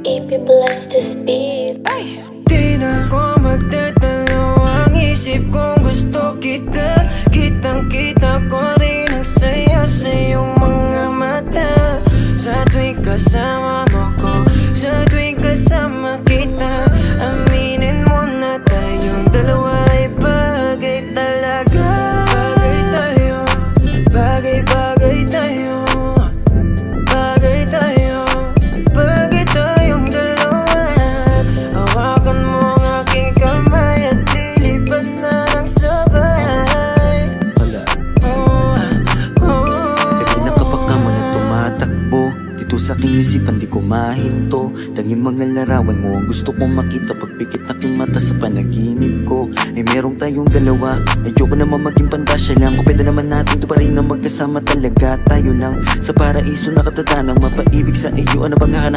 Bless this beat. Di na ko magdadalaw ang isip kung gusto kita. Kitang-kita ko rin ang saya sa iyong mga mata. Sa tuwing kasama mo ko, sa tuwing kasama kita, aminin mo na tayong dalawa ay bagay talaga. Bagay tayo, bagay-bagay tayo, bagay tayo, bagay tayong dalawa. Hawakan mo ang aking kamay at lilipad na ng sabay. Kanina kapag ka mo na tumatakbo dito sa aking isipan, di ko mahinto. Tanging mga larawan mo ang gusto kong makita. Pagpikit aking mata sa panaginip ko, ay merong tayong dalawa. Ayoko naman maging pandasya lang. Kung pwede naman natin to pa rin na magkasama talaga. Tayo lang sa paraiso, nakatatandang mapaibig sa iyo. Ano bang hahanap?